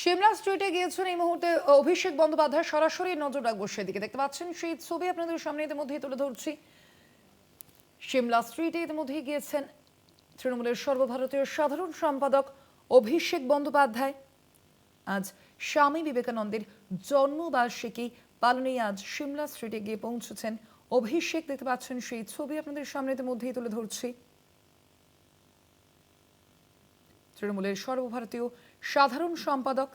সিমলা স্ট্রিটে গিয়েছেন এই মুহূর্তে অভিষেক বন্দ্যোপাধ্যায়। সরাসরি নজর রাখবো সেদিকে। দেখতে পাচ্ছেন সেই ছবি আপনাদের সামনে ইতিমধ্যেই তুলে ধরছি। সিমলা স্ট্রিটে ইতিমধ্যেই গিয়েছেন তৃণমূলের সর্বভারতীয় সাধারণ সম্পাদক অভিষেক বন্দ্যোপাধ্যায়। আজ স্বামী বিবেকানন্দের জন্মবার্ষিকী পালনে আজ সিমলা স্ট্রিটে গিয়ে পৌঁছেছেন অভিষেক। দেখতে পাচ্ছেন সেই ছবি আপনাদের সামনে ইতিমধ্যেই তুলে ধরছি। তৃণমূলের সর্বভারতীয় সাধারণ সম্পাদক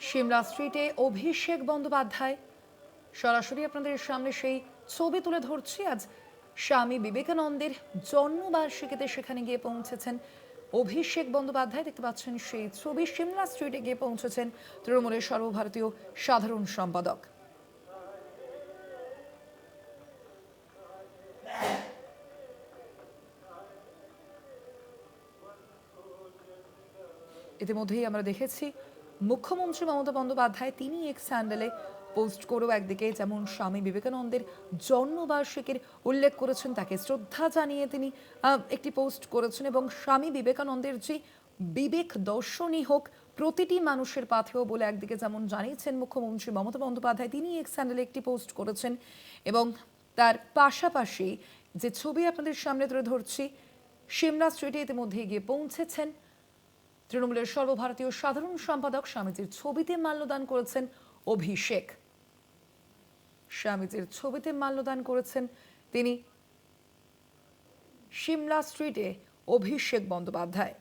সিমলা স্ট্রিটে অভিষেক বন্দ্যোপাধ্যায়। সরাসরি আপনাদের সামনে সেই ছবি তুলে ধরছি। আজ স্বামী বিবেকানন্দের জন্মবার্ষিকীতে সেখানে গিয়ে পৌঁছেছেন অভিষেক বন্দ্যোপাধ্যায়। দেখতে পাচ্ছেন সেই ছবি। সিমলা স্ট্রিটে গিয়ে পৌঁছেছেন তৃণমূলের সর্বভারতীয় সাধারণ সম্পাদক। ইতিমধ্যেই আমরা দেখেছি মুখ্যমন্ত্রী মমতা বন্দ্যোপাধ্যায় তিনি এক্স হ্যান্ডেলে পোস্ট করেও একদিকে যেমন স্বামী বিবেকানন্দের জন্মবার্ষিকীর উল্লেখ করেছেন, তাকে শ্রদ্ধা জানিয়ে তিনি একটি পোস্ট করেছেন এবং স্বামী বিবেকানন্দের যে বিবেক দর্শনই হোক প্রতিটি মানুষের পাথেয় বলে একদিকে যেমন জানিয়েছেন মুখ্যমন্ত্রী মমতা বন্দ্যোপাধ্যায়, তিনি এক্স হ্যান্ডেলে একটি পোস্ট করেছেন। এবং তার পাশাপাশি যে ছবি আপনাদের সামনে তুলে ধরছি, সিমলা স্ট্রিটে ইতিমধ্যে গিয়ে পৌঁছেছেন তৃণমূলের সর্বভারতীয় সাধারণ সম্পাদক। স্বামীজির ছবিতে মাল্যদান করেছেন অভিষেক। স্বামীজির ছবিতে মাল্যদান করেছেন তিনি সিমলা স্ট্রিটে অভিষেক বন্দ্যোপাধ্যায়।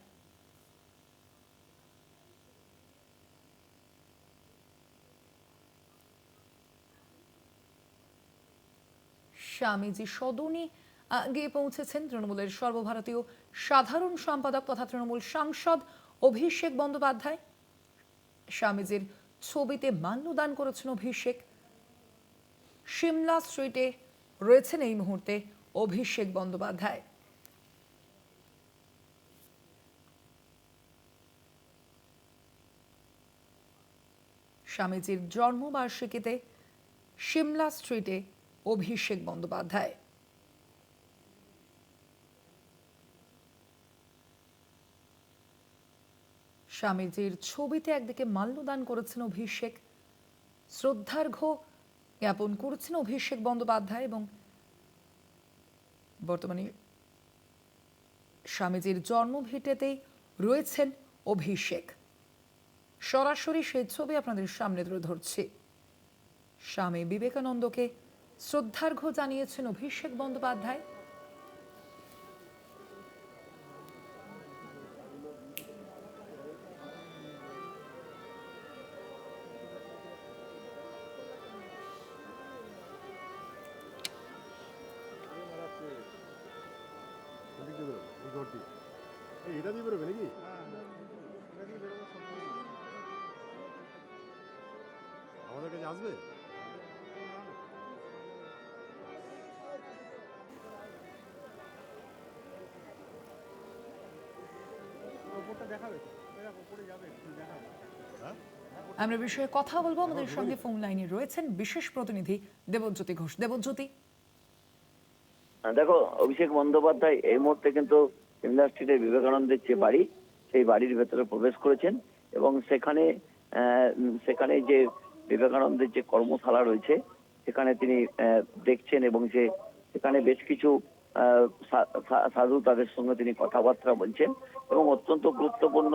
স্বামীজি সদনে গিয়ে পৌঁছেছেন তৃণমূলের সর্বভারতীয় সাধারণ সম্পাদক তথা তৃণমূল সাংসদ অভিষেক বন্দ্যোপাধ্যায়। স্বামীজির ছবিতে মাল্যদান করেছেন অভিষেক। সিমলা স্ট্রিটে রয়েছেন এই মুহূর্তে অভিষেক বন্দ্যোপাধ্যায়। স্বামীজির জন্মবার্ষিকীতে সিমলা স্ট্রিটে অভিষেক বন্দ্যোপাধ্যায়। স্বামীজির ছবিতে একদিকে মাল্যদান করেছেন অভিষেক, শ্রদ্ধার্ঘ্য জ্ঞাপন করছেন অভিষেক বন্দ্যোপাধ্যায় এবং বর্তমানে স্বামীজির জন্মভিটেতেই রয়েছেন অভিষেক। সরাসরি সেই ছবি আপনাদের সামনে তুলে ধরছি। স্বামী বিবেকানন্দকে শ্রদ্ধার্ঘ্য জানিয়েছেন অভিষেক বন্দ্যোপাধ্যায়। এটা দিয়ে বেরোবে নাকি? আমাদের কাছে আসবে? আমরা বিষয়ে কথা বলবো। আমাদের সঙ্গে ফোন লাইনে রয়েছেন বিশেষ প্রতিনিধি দেবজ্যোতি ঘোষ। দেবজ্যোতি, দেখো, অভিষেক বন্দ্যোপাধ্যায় এই মুহূর্তে কিন্তু সিমলা স্ট্রিটের বিবেকানন্দের যে বাড়ি, সেই বাড়ির ভেতরে প্রবেশ করেছেন এবং সেখানে সেখানে যে বিবেকানন্দের যে কর্মশালা রয়েছে সেখানে তিনি দেখছেন এবং যে সেখানে বেশ কিছু সাধু তাদের সঙ্গে তিনি কথাবার্তা বলছেন এবং অত্যন্ত গুরুত্বপূর্ণ।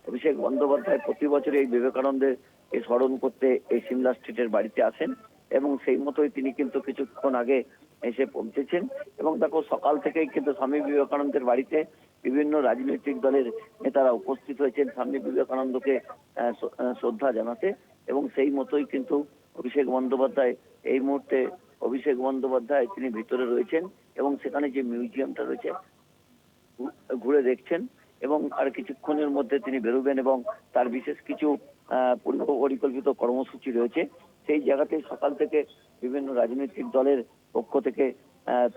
অভিষেক বন্দ্যোপাধ্যায় প্রতি বছর এই বিবেকানন্দের স্মরণ করতে এই সিমলা স্ট্রিটের বাড়িতে আসেন এবং সেই মতোই তিনি কিন্তু কিছুক্ষণ আগে এসে পৌঁছেছেন। এবং দেখো, সকাল থেকেই কিন্তু স্বামী বিবেকানন্দের বাড়িতে বিভিন্ন রাজনৈতিক দলের নেতারা উপস্থিত হয়েছেন স্বামী বিবেকানন্দকে শ্রদ্ধা জানাতে এবং সেই মতোই কিন্তু অভিষেক বন্দ্যোপাধ্যায় এই মুহূর্তে তিনি ভিতরে রয়েছেন এবং সেখানে যে মিউজিয়ামটা রয়েছে ঘুরে দেখছেন এবং আর কিছুক্ষণের মধ্যে তিনি বেরোবেন এবং তার বিশেষ কিছু পূর্ব পরিকল্পিত কর্মসূচি রয়েছে। সেই জায়গাতেই সকাল থেকে বিভিন্ন রাজনৈতিক দলের পক্ষ থেকে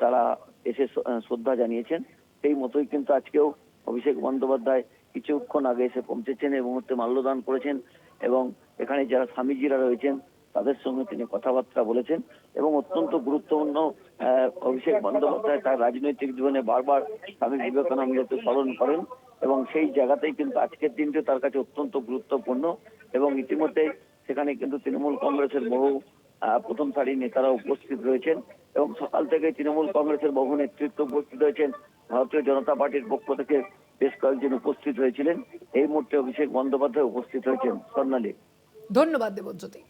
তারা এসে শ্রদ্ধা জানিয়েছেন। সেই মতোই কিন্তু আজকেও অভিষেক বন্দ্যোপাধ্যায় কিছুক্ষণ আগে এসে পৌঁছেছেন, এই মুহূর্তে মাল্যদান করেছেন এবং এখানে যারা স্বামীজিরা রয়েছেন তাদের সঙ্গে তিনি কথাবার্তা বলেছেন এবং অত্যন্ত গুরুত্বপূর্ণ অভিষেক বন্দ্যোপাধ্যায় তার রাজনৈতিক জীবনে বারবার স্বামী বিবেকানন্দকে স্মরণ করেন এবং সেই জায়গাতেই কিন্তু আজকের দিনটি তার কাছে অত্যন্ত গুরুত্বপূর্ণ এবং ইতিমধ্যে সেখানে কিন্তু তৃণমূল কংগ্রেসের বহু প্রথম সারির নেতারা উপস্থিত রয়েছেন এবং সকাল থেকে তৃণমূল কংগ্রেসের বহু নেতৃত্ব উপস্থিত হয়েছেন। ভারতীয় জনতা পার্টির পক্ষ থেকে বেশ কয়েকজন উপস্থিত হয়েছিলেন। এই মুহূর্তে অভিষেক বন্দ্যোপাধ্যায় উপস্থিত হয়েছেন। স্বর্ণালী। ধন্যবাদ দেবজ্যোতি।